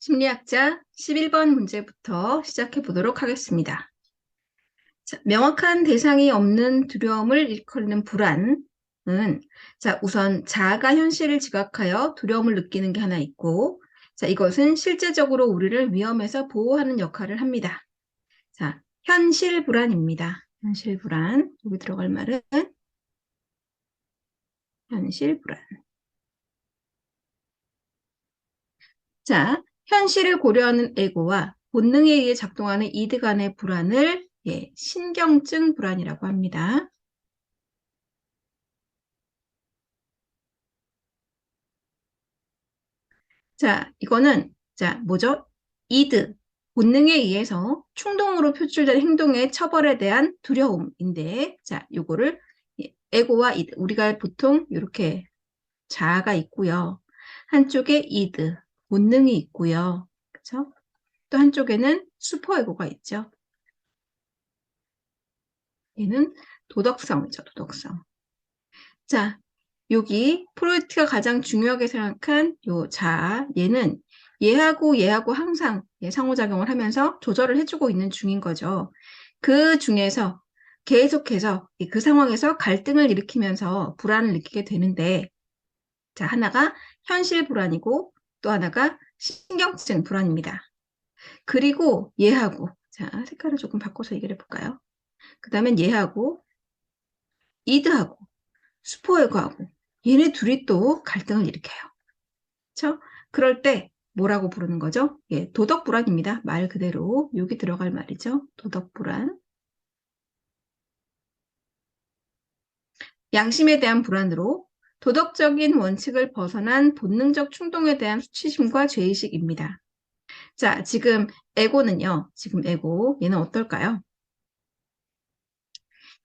심리학자 11번 문제부터 시작해 보도록 하겠습니다. 자, 명확한 대상이 없는 두려움을 일컫는 불안은 우선 자아가 현실을 지각하여 두려움을 느끼는 게 하나 있고, 이것은 실제적으로 우리를 위험에서 보호하는 역할을 합니다. 자, 현실 불안입니다. 현실 불안. 여기 들어갈 말은 현실 불안. 자, 현실을 고려하는 에고와 본능에 의해 작동하는 이드 간의 불안을 신경증 불안이라고 합니다. 자, 이거는 뭐죠? 이드, 본능에 의해서 충동으로 표출된 행동의 처벌에 대한 두려움인데, 요거를 에고와 이드, 우리가 보통 이렇게 자아가 있고요. 한쪽에 이드, 본능이 있고요. 그렇죠? 또 한쪽에는 슈퍼에고가 있죠. 얘는 도덕성이죠, 도덕성. 자, 여기 프로이트가 가장 중요하게 생각한 요 자아, 얘는 얘하고 항상 상호작용을 하면서 조절을 해주고 있는 중인 거죠. 그 중에서 계속해서 그 상황에서 갈등을 일으키면서 불안을 느끼게 되는데, 하나가 현실 불안이고 또 하나가 신경증 불안입니다. 그리고 얘하고, 색깔을 조금 바꿔서 얘기를 해볼까요? 그 다음엔 얘하고 이드하고 슈퍼에고하고 얘네 둘이 또 갈등을 일으켜요. 그렇죠? 그럴 때 뭐라고 부르는 거죠? 도덕 불안입니다. 말 그대로 여기 들어갈 말이죠. 도덕 불안. 양심에 대한 불안으로 도덕적인 원칙을 벗어난 본능적 충동에 대한 수치심과 죄의식입니다. 자, 지금 에고는요. 지금 에고 얘는 어떨까요?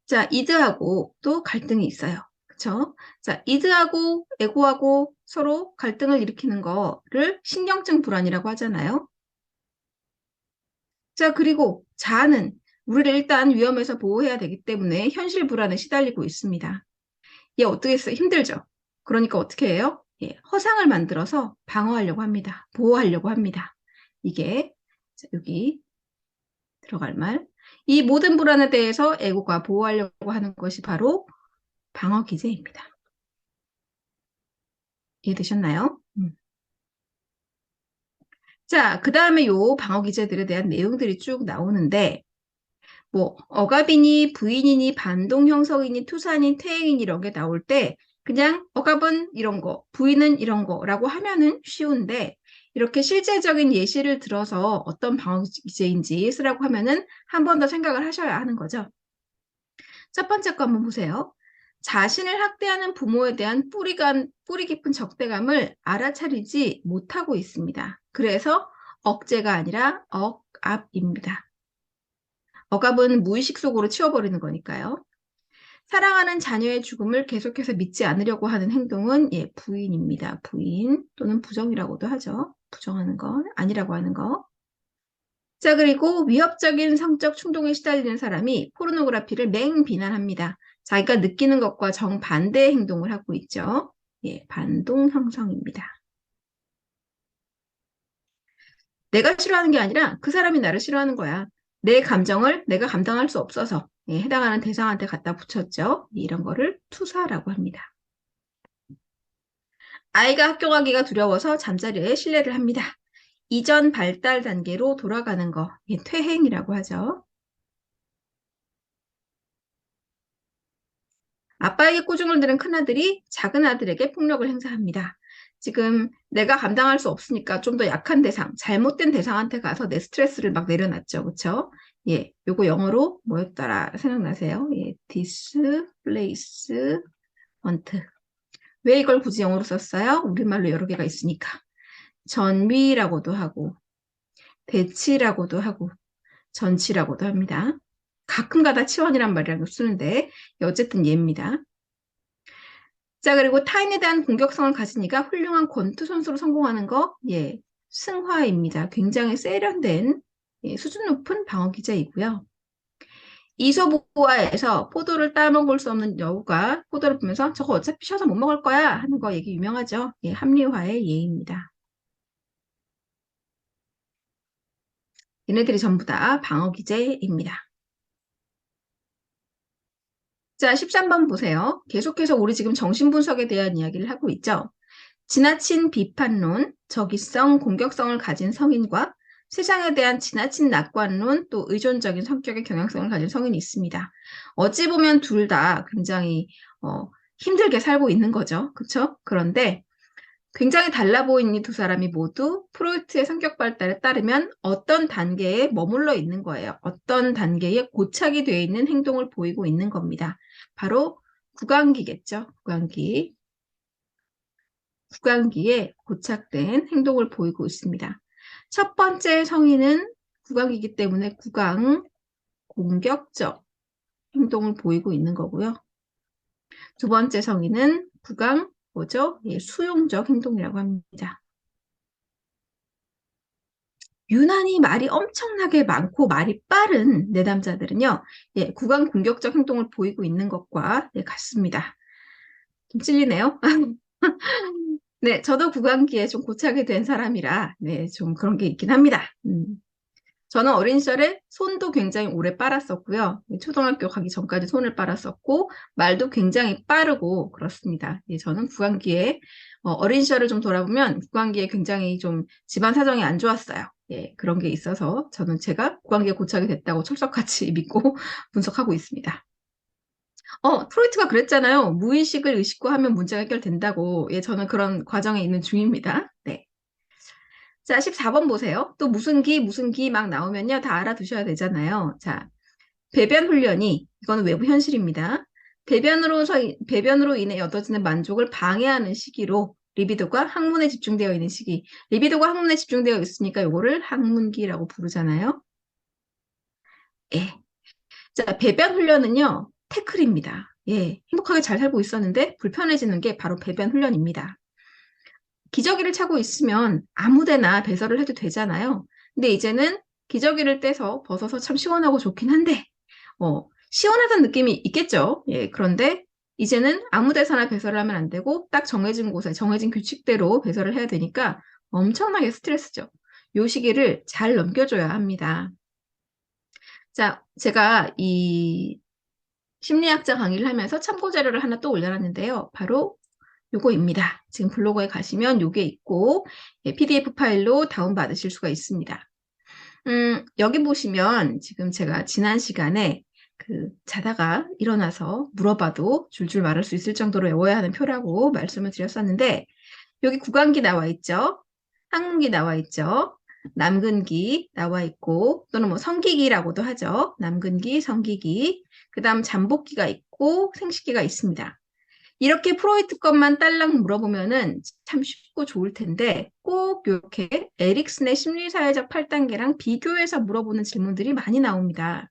자, 이드하고 또 갈등이 있어요. 그쵸? 자, 이드하고 에고하고 서로 갈등을 일으키는 거를 신경증 불안이라고 하잖아요. 자, 그리고 자아는 우리를 일단 위험에서 보호해야 되기 때문에 현실 불안에 시달리고 있습니다. 얘 어떻게 했어요? 힘들죠? 그러니까 어떻게 해요? 허상을 만들어서 방어하려고 합니다. 보호하려고 합니다. 이게 여기 들어갈 말. 이 모든 불안에 대해서 에고가 보호하려고 하는 것이 바로 방어 기제입니다. 이해되셨나요? 자, 그 다음에 요 방어 기제들에 대한 내용들이 쭉 나오는데, 뭐 억압이니 부인이니 반동 형성이니 투사니 퇴행이니 이런 게 나올 때 그냥 억압은 이런 거, 부인은 이런 거라고 하면은 쉬운데 이렇게 실제적인 예시를 들어서 어떤 방어 기제인지 쓰라고 하면은 한 번 더 생각을 하셔야 하는 거죠. 첫 번째 거 한번 보세요. 자신을 학대하는 부모에 대한 뿌리 깊은 적대감을 알아차리지 못하고 있습니다. 그래서 억제가 아니라 억압입니다. 억압은 무의식 속으로 치워버리는 거니까요. 사랑하는 자녀의 죽음을 계속해서 믿지 않으려고 하는 행동은 부인입니다. 부인 또는 부정이라고도 하죠. 부정하는 거, 아니라고 하는 거. 자, 그리고 위협적인 성적 충동에 시달리는 사람이 포르노그라피를 맹비난합니다. 자기가 느끼는 것과 정반대의 행동을 하고 있죠. 반동 형성입니다. 내가 싫어하는 게 아니라 그 사람이 나를 싫어하는 거야. 내 감정을 내가 감당할 수 없어서 해당하는 대상한테 갖다 붙였죠. 이런 거를 투사라고 합니다. 아이가 학교 가기가 두려워서 잠자리에 실례를 합니다. 이전 발달 단계로 돌아가는 거, 퇴행이라고 하죠. 아빠에게 꾸중을 들은 큰아들이 작은 아들에게 폭력을 행사합니다. 지금 내가 감당할 수 없으니까 좀 더 약한 대상, 잘못된 대상한테 가서 내 스트레스를 막 내려놨죠. 그쵸? 요거 영어로 뭐였더라 생각나세요? displace want. 왜 이걸 굳이 영어로 썼어요? 우리말로 여러 개가 있으니까. 전위라고도 하고, 대치라고도 하고, 전치라고도 합니다. 가끔가다 치원이란 말이라고 쓰는데, 어쨌든 얘입니다. 자, 그리고 타인에 대한 공격성을 가지니까 훌륭한 권투 선수로 성공하는 거, 승화입니다. 굉장히 세련된, 수준 높은 방어 기제이고요. 이소부화에서 포도를 따먹을 수 없는 여우가 포도를 보면서 저거 어차피 쉬어서 못 먹을 거야 하는 거 얘기 유명하죠. 합리화의 예입니다. 얘네들이 전부 다 방어 기제입니다. 자, 13번 보세요. 계속해서 우리 지금 정신분석에 대한 이야기를 하고 있죠. 지나친 비판론, 적의성, 공격성을 가진 성인과 세상에 대한 지나친 낙관론, 또 의존적인 성격의 경향성을 가진 성인이 있습니다. 어찌 보면 둘 다 굉장히 힘들게 살고 있는 거죠. 그렇죠? 그런데 굉장히 달라 보이는 이 두 사람이 모두 프로이트의 성격 발달에 따르면 어떤 단계에 머물러 있는 거예요. 어떤 단계에 고착이 되어 있는 행동을 보이고 있는 겁니다. 바로 구강기겠죠. 구강기. 구강기에 고착된 행동을 보이고 있습니다. 첫 번째 성인은 구강기이기 때문에 구강 공격적 행동을 보이고 있는 거고요. 두 번째 성인은 구강 뭐죠? 예, 수용적 행동이라고 합니다. 유난히 말이 엄청나게 많고 말이 빠른 내담자들은요, 예, 구강 공격적 행동을 보이고 있는 것과 예, 같습니다. 좀 찔리네요. 네, 저도 구강기에 좀 고착이 된 사람이라, 네, 좀 그런 게 있긴 합니다. 저는 어린 시절에 손도 굉장히 오래 빨았었고요. 네, 초등학교 가기 전까지 손을 빨았었고, 말도 굉장히 빠르고, 그렇습니다. 예, 저는 구강기에, 어린 시절을 좀 돌아보면 구강기에 굉장히 좀 집안 사정이 안 좋았어요. 예, 그런 게 있어서 저는 제가 구강기에 고착이 됐다고 철석같이 믿고 분석하고 있습니다. 프로이트가 그랬잖아요. 무의식을 의식고 하면 문제가 해결된다고. 예, 저는 그런 과정에 있는 중입니다. 네. 자, 14번 보세요. 또 무슨 기 막 나오면요. 다 알아두셔야 되잖아요. 자, 배변 훈련이, 이거는 외부 현실입니다. 배변으로 인해 얻어지는 만족을 방해하는 시기로 리비도가 항문에 집중되어 있는 시기. 리비도가 항문에 집중되어 있으니까 이거를 항문기라고 부르잖아요. 예. 자, 배변 훈련은요. 태클입니다. 예. 행복하게 잘 살고 있었는데 불편해지는 게 바로 배변 훈련입니다. 기저귀를 차고 있으면 아무데나 배설을 해도 되잖아요. 근데 이제는 기저귀를 떼서 벗어서 참 시원하고 좋긴 한데, 시원하다는 느낌이 있겠죠. 예, 그런데 이제는 아무 데서나 배설을 하면 안 되고 딱 정해진 곳에 정해진 규칙대로 배설을 해야 되니까 엄청나게 스트레스죠. 요 시기를 잘 넘겨줘야 합니다. 자, 제가 이 심리학자 강의를 하면서 참고 자료를 하나 또 올려놨는데요. 바로 요거입니다. 지금 블로그에 가시면 요게 있고 PDF 파일로 다운받으실 수가 있습니다. 여기 보시면 지금 제가 지난 시간에 그 자다가 일어나서 물어봐도 줄줄 말할 수 있을 정도로 외워야 하는 표라고 말씀을 드렸었는데 여기 구강기 나와 있죠. 항문기 나와 있죠. 남근기 나와 있고 또는 뭐 성기기라고도 하죠. 남근기, 성기기, 그 다음 잠복기가 있고 생식기가 있습니다. 이렇게 프로이트 것만 딸랑 물어보면은 참 쉽고 좋을 텐데 꼭 이렇게 에릭슨의 심리사회적 8단계랑 비교해서 물어보는 질문들이 많이 나옵니다.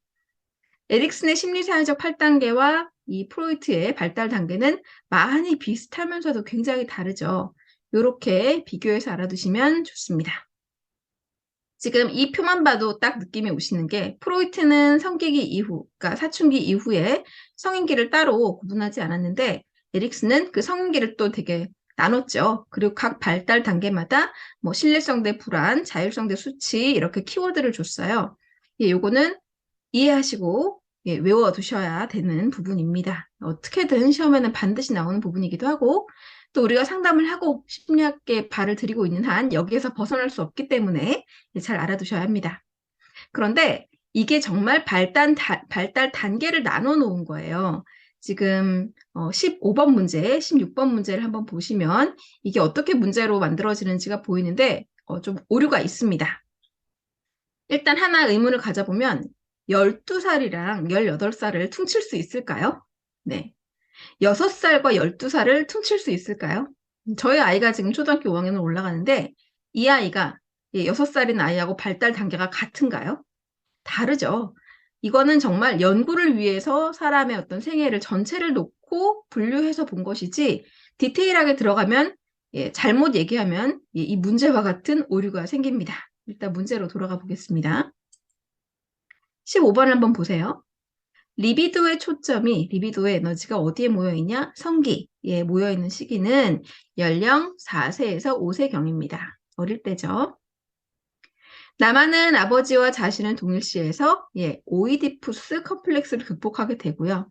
에릭슨의 심리사회적 8단계와 이 프로이트의 발달 단계는 많이 비슷하면서도 굉장히 다르죠. 이렇게 비교해서 알아두시면 좋습니다. 지금 이 표만 봐도 딱 느낌이 오시는 게 프로이트는 성기기 이후, 그러니까 사춘기 이후에 성인기를 따로 구분하지 않았는데 에릭슨은 그 성인기를 또 되게 나눴죠. 그리고 각 발달 단계마다 뭐 신뢰성 대 불안, 자율성 대 수치 이렇게 키워드를 줬어요. 예, 요거는 이해하시고 예, 외워두셔야 되는 부분입니다. 어떻게든 시험에는 반드시 나오는 부분이기도 하고 또 우리가 상담을 하고 심리학계 발을 들이고 있는 한 여기에서 벗어날 수 없기 때문에 예, 잘 알아두셔야 합니다. 그런데 이게 정말 발달 단계를 나눠 놓은 거예요. 지금 15번 문제, 16번 문제를 한번 보시면 이게 어떻게 문제로 만들어지는지가 보이는데 좀 오류가 있습니다. 일단 하나 의문을 가져보면 12살이랑 18살을 퉁칠 수 있을까요? 네. 6살과 12살을 퉁칠 수 있을까요? 저희 아이가 지금 초등학교 5학년으로 올라가는데 이 아이가 6살인 아이하고 발달 단계가 같은가요? 다르죠. 이거는 정말 연구를 위해서 사람의 어떤 생애를 전체를 놓고 분류해서 본 것이지 디테일하게 들어가면 잘못 얘기하면 이 문제와 같은 오류가 생깁니다. 일단 문제로 돌아가 보겠습니다. 15번을 한번 보세요. 리비도의 에너지가 어디에 모여 있냐? 성기에 모여 있는 시기는 연령 4세에서 5세경입니다. 어릴 때죠. 남아는 아버지와 자신을 동일시해서 오이디푸스 컴플렉스를 극복하게 되고요.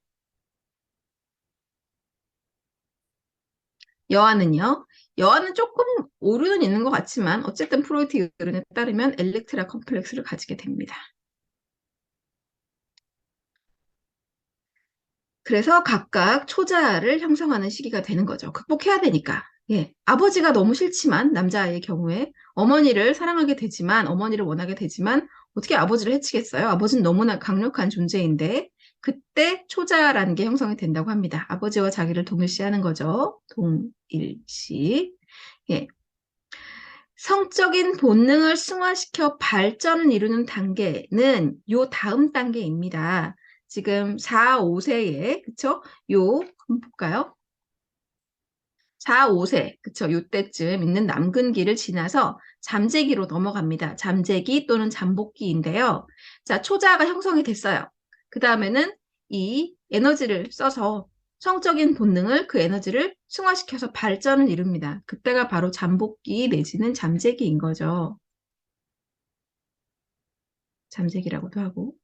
여아는요. 여아는 조금 오류는 있는 것 같지만 어쨌든 프로이트 이론에 따르면 엘렉트라 컴플렉스를 가지게 됩니다. 그래서 각각 초자아를 형성하는 시기가 되는 거죠. 극복해야 되니까. 아버지가 너무 싫지만 남자아이의 경우에 어머니를 사랑하게 되지만 어머니를 원하게 되지만 어떻게 아버지를 해치겠어요? 아버지는 너무나 강력한 존재인데 그때 초자아라는 게 형성이 된다고 합니다. 아버지와 자기를 동일시하는 거죠. 동일시. 예. 성적인 본능을 승화시켜 발전을 이루는 단계는 요 다음 단계입니다. 지금 4, 5세에, 그쵸? 한번 볼까요? 4, 5세, 그쵸? 요때쯤 있는 남근기를 지나서 잠재기로 넘어갑니다. 잠재기 또는 잠복기인데요. 자, 초자가 형성이 됐어요. 그 다음에는 이 에너지를 써서 성적인 본능을 그 에너지를 승화시켜서 발전을 이룹니다. 그때가 바로 잠복기 내지는 잠재기인 거죠. 잠재기라고도 하고.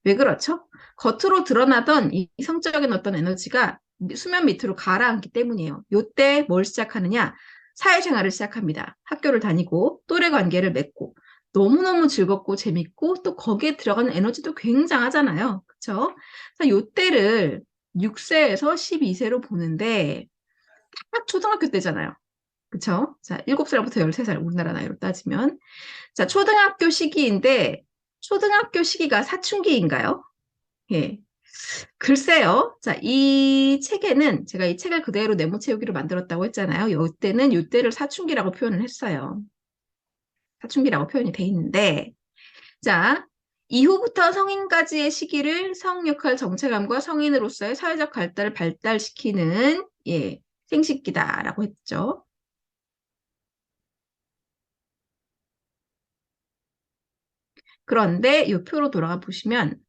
왜 그렇죠? 겉으로 드러나던 이 성적인 어떤 에너지가 수면 밑으로 가라앉기 때문이에요. 요때 뭘 시작하느냐? 사회생활을 시작합니다. 학교를 다니고 또래 관계를 맺고 너무너무 즐겁고 재밌고 또 거기에 들어가는 에너지도 굉장하잖아요. 그쵸? 요때를 6세에서 12세로 보는데 딱 초등학교 때잖아요. 그쵸? 자, 7살부터 13살 우리나라 나이로 따지면 자, 초등학교 시기인데 초등학교 시기가 사춘기인가요? 예. 글쎄요. 자, 이 책에는 제가 이 책을 그대로 네모 채우기로 만들었다고 했잖아요. 요때는 요때를 사춘기라고 표현을 했어요. 사춘기라고 표현이 돼 있는데, 자, 이후부터 성인까지의 시기를 성역할 정체감과 성인으로서의 사회적 발달을 발달시키는 생식기다라고 했죠. 그런데 이 표로 돌아가 보시면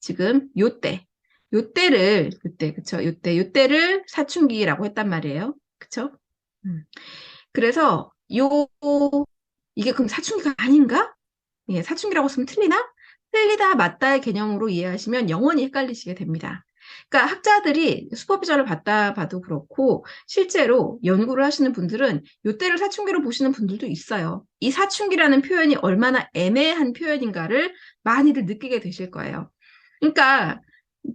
지금 요때, 그쵸? 요때를 사춘기라고 했단 말이에요. 그쵸? 음. 그래서 이게 그럼 사춘기가 아닌가? 사춘기라고 쓰면 틀리나? 틀리다, 맞다의 개념으로 이해하시면 영원히 헷갈리시게 됩니다. 그러니까 학자들이 슈퍼비전을 받다 봐도 그렇고 실제로 연구를 하시는 분들은 요때를 사춘기로 보시는 분들도 있어요. 이 사춘기라는 표현이 얼마나 애매한 표현인가를 많이들 느끼게 되실 거예요. 그러니까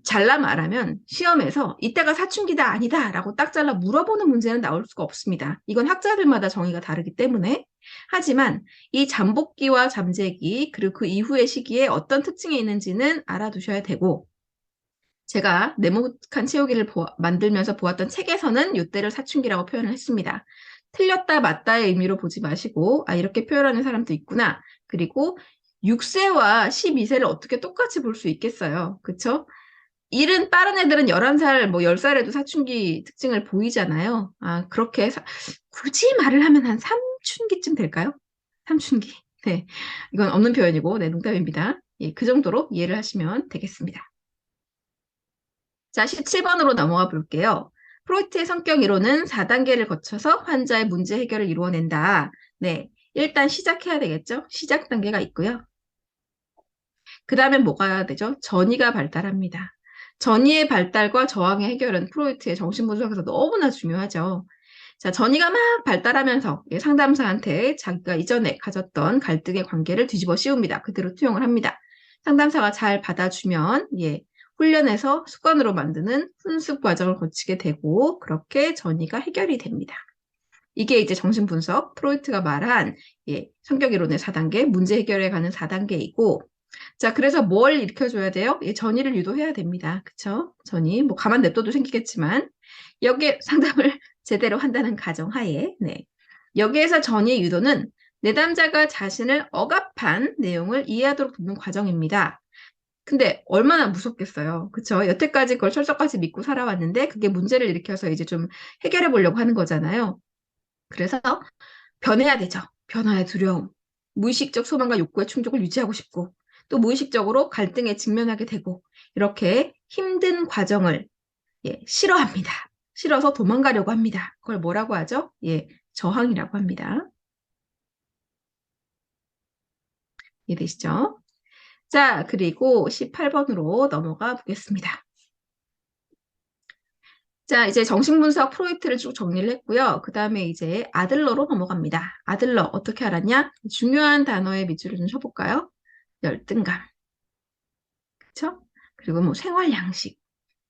잘라 말하면 시험에서 이때가 사춘기다 아니다 라고 딱 잘라 물어보는 문제는 나올 수가 없습니다. 이건 학자들마다 정의가 다르기 때문에. 하지만 이 잠복기와 잠재기 그리고 그 이후의 시기에 어떤 특징이 있는지는 알아두셔야 되고 제가 네모칸 채우기를 만들면서 보았던 책에서는 이때를 사춘기라고 표현을 했습니다. 틀렸다 맞다의 의미로 보지 마시고 이렇게 표현하는 사람도 있구나. 그리고 6세와 12세를 어떻게 똑같이 볼 수 있겠어요. 그쵸? 일은 빠른 애들은 11살, 뭐 10살에도 사춘기 특징을 보이잖아요. 그렇게 굳이 말을 하면 한 삼춘기쯤 될까요? 삼춘기. 네. 이건 없는 표현이고, 네, 농담입니다. 그 정도로 이해를 하시면 되겠습니다. 자, 17번으로 넘어가 볼게요. 프로이트의 성격 이론은 4단계를 거쳐서 환자의 문제 해결을 이루어낸다. 네. 일단 시작해야 되겠죠? 시작 단계가 있고요. 그 다음에 뭐가 되죠? 전이가 발달합니다. 전이의 발달과 저항의 해결은 프로이트의 정신분석에서 너무나 중요하죠. 자, 전이가 막 발달하면서 상담사한테 자기가 이전에 가졌던 갈등의 관계를 뒤집어 씌웁니다. 그대로 투영을 합니다. 상담사가 잘 받아주면 훈련해서 습관으로 만드는 훈습 과정을 거치게 되고 그렇게 전이가 해결이 됩니다. 이게 이제 정신분석, 프로이트가 말한 성격 이론의 4단계, 문제 해결에 가는 4단계이고 자, 그래서 뭘 일으켜줘야 돼요? 전이를 유도해야 됩니다. 그쵸? 전이, 뭐, 가만 냅둬도 생기겠지만, 여기에 상담을 제대로 한다는 가정하에, 네. 여기에서 전이의 유도는 내담자가 자신을 억압한 내용을 이해하도록 돕는 과정입니다. 근데 얼마나 무섭겠어요. 그쵸? 여태까지 그걸 철석같이 믿고 살아왔는데, 그게 문제를 일으켜서 이제 좀 해결해 보려고 하는 거잖아요. 그래서 변해야 되죠. 변화의 두려움, 무의식적 소망과 욕구의 충족을 유지하고 싶고 또 무의식적으로 갈등에 직면하게 되고 이렇게 힘든 과정을 싫어합니다. 싫어서 도망가려고 합니다. 그걸 뭐라고 하죠? 저항이라고 합니다. 이해되시죠? 자, 그리고 18번으로 넘어가 보겠습니다. 자, 이제 정신분석 프로이트를 쭉 정리를 했고요. 그 다음에 이제 아들러로 넘어갑니다. 아들러 어떻게 알았냐? 중요한 단어의 밑줄을 좀 쳐볼까요? 열등감, 그쵸? 그리고 뭐 생활 양식,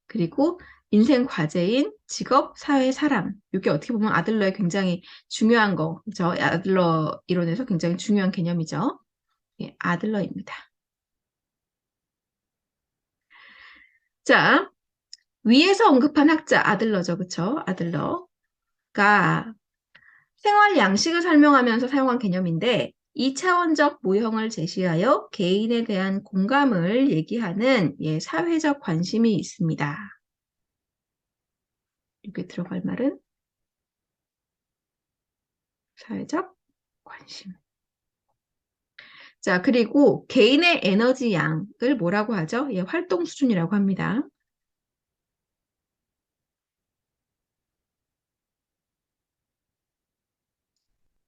그리고 인생 과제인 직업, 사회, 사람. 이게 어떻게 보면 아들러의 굉장히 중요한 거, 그죠? 아들러 이론에서 굉장히 중요한 개념이죠. 예, 아들러입니다. 자, 위에서 언급한 학자 아들러죠, 그쵸? 아들러가 생활 양식을 설명하면서 사용한 개념인데, 2차원적 모형을 제시하여 개인에 대한 공감을 얘기하는 예, 사회적 관심이 있습니다. 여기 들어갈 말은 사회적 관심. 자, 그리고 개인의 에너지 양을 뭐라고 하죠? 예, 활동 수준이라고 합니다.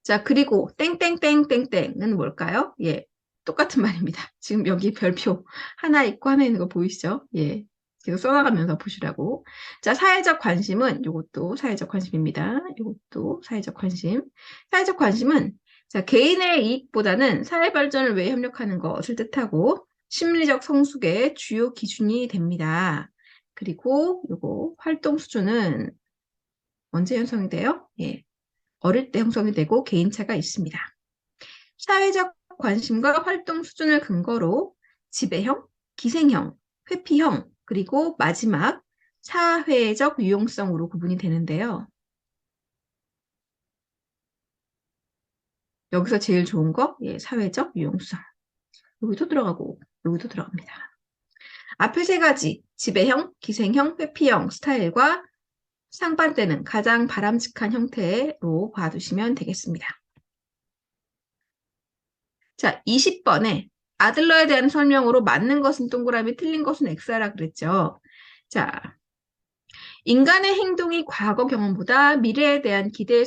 자, 그리고 땡땡땡땡땡은 뭘까요? 예, 똑같은 말입니다. 지금 여기 별표 하나 있고 하나 있는 거 보이시죠? 예, 계속 써나가면서 보시라고. 자, 사회적 관심은 이것도 사회적 관심입니다. 이것도 사회적 관심. 사회적 관심은 자, 개인의 이익보다는 사회 발전을 위해 협력하는 것을 뜻하고 심리적 성숙의 주요 기준이 됩니다. 그리고 요거 활동 수준은 언제 형성이 돼요? 예, 어릴 때 형성이 되고 개인차가 있습니다. 사회적 관심과 활동 수준을 근거로 지배형, 기생형, 회피형, 그리고 마지막 사회적 유용성으로 구분이 되는데요. 여기서 제일 좋은 거, 예, 사회적 유용성. 여기도 들어가고, 여기도 들어갑니다. 앞에 세 가지, 지배형, 기생형, 회피형 스타일과 상반되는 가장 바람직한 형태로 봐두시면 되겠습니다. 자, 20번에 아들러에 대한 설명으로 맞는 것은 동그라미, 틀린 것은 X라 그랬죠. 자, 인간의 행동이 과거 경험보다 미래에 대한 기대에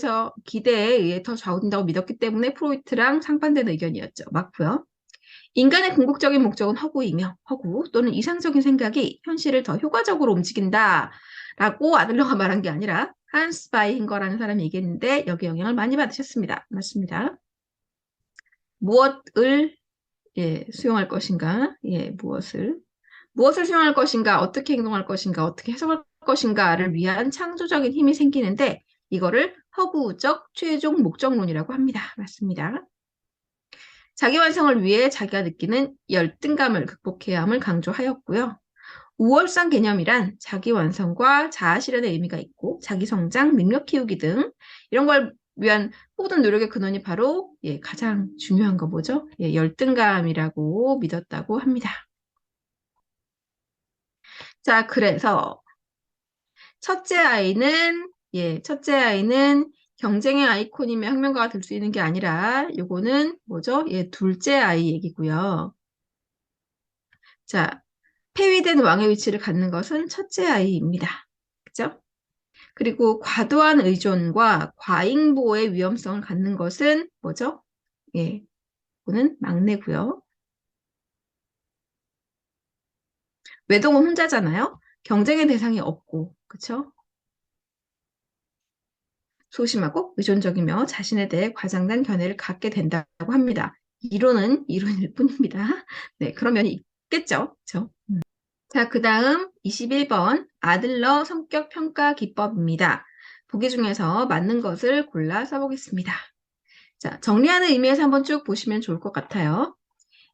의해 더 좌우된다고 믿었기 때문에 프로이트랑 상반된 의견이었죠. 맞고요. 인간의 궁극적인 목적은 허구 또는 이상적인 생각이 현실을 더 효과적으로 움직인다. 라고 아들러가 말한 게 아니라 한스 바이힌거라는 사람이 얘기했는데 여기 영향을 많이 받으셨습니다. 맞습니다. 무엇을 예, 수용할 것인가? 예, 무엇을 수용할 것인가? 어떻게 행동할 것인가? 어떻게 해석할 것인가를 위한 창조적인 힘이 생기는데 이거를 허구적 최종 목적론이라고 합니다. 맞습니다. 자기 완성을 위해 자기가 느끼는 열등감을 극복해야 함을 강조하였고요. 우월상 개념이란 자기 완성과 자아 실현의 의미가 있고 자기 성장, 능력 키우기 등 이런 걸 위한 모든 노력의 근원이 바로 예, 가장 중요한 거 뭐죠? 예, 열등감이라고 믿었다고 합니다. 자, 그래서 첫째 아이는 경쟁의 아이콘이며 혁명가가 될 수 있는 게 아니라 요거는 뭐죠? 예, 둘째 아이 얘기고요. 자, 폐위된 왕의 위치를 갖는 것은 첫째 아이입니다. 그죠? 그리고 과도한 의존과 과잉보호의 위험성을 갖는 것은 뭐죠? 예, 이거는 막내고요. 외동은 혼자잖아요. 경쟁의 대상이 없고, 그쵸? 소심하고 의존적이며 자신에 대해 과장된 견해를 갖게 된다고 합니다. 이론은 이론일 뿐입니다. 네, 그런 면이 있겠죠. 그쵸? 자, 그 다음 21번 아들러 성격 평가 기법입니다. 보기 중에서 맞는 것을 골라 써보겠습니다. 자, 정리하는 의미에서 한번 쭉 보시면 좋을 것 같아요.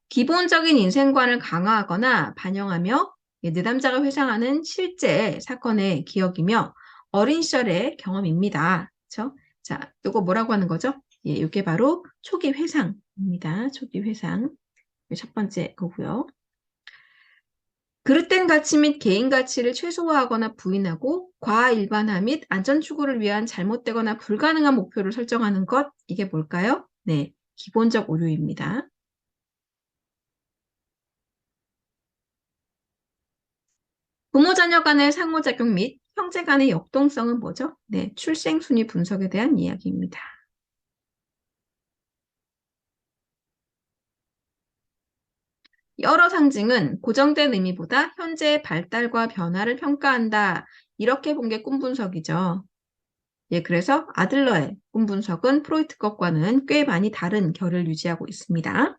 기본적인 인생관을 강화하거나 반영하며 내담자가 회상하는 실제 사건의 기억이며 어린 시절의 경험입니다. 그렇죠? 자, 이거 뭐라고 하는 거죠? 예, 이게 바로 초기 회상입니다. 초기 회상. 첫 번째 거고요. 그릇된 가치 및 개인 가치를 최소화하거나 부인하고 과일반화 및 안전 추구를 위한 잘못되거나 불가능한 목표를 설정하는 것, 이게 뭘까요? 네, 기본적 오류입니다. 부모 자녀 간의 상호작용 및 형제 간의 역동성은 뭐죠? 네, 출생순위 분석에 대한 이야기입니다. 여러 상징은 고정된 의미보다 현재의 발달과 변화를 평가한다. 이렇게 본 게 꿈 분석이죠. 예, 그래서 아들러의 꿈 분석은 프로이트 것과는 꽤 많이 다른 결을 유지하고 있습니다.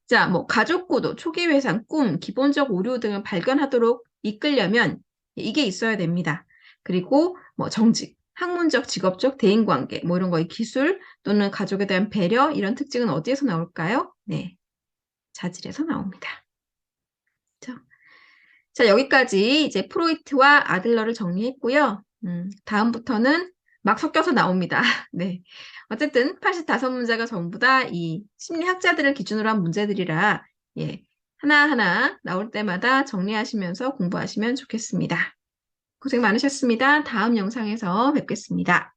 자, 뭐 가족 구도, 초기 회상, 꿈, 기본적 오류 등을 발견하도록 이끌려면 이게 있어야 됩니다. 그리고 뭐 정직, 학문적, 직업적, 대인관계, 뭐 이런 거의 기술 또는 가족에 대한 배려 이런 특징은 어디에서 나올까요? 네, 자질에서 나옵니다. 자, 자, 여기까지 이제 프로이트와 아들러를 정리했고요. 다음부터는 막 섞여서 나옵니다. 네. 어쨌든 85문제가 전부 다 이 심리학자들을 기준으로 한 문제들이라, 예, 하나하나 나올 때마다 정리하시면서 공부하시면 좋겠습니다. 고생 많으셨습니다. 다음 영상에서 뵙겠습니다.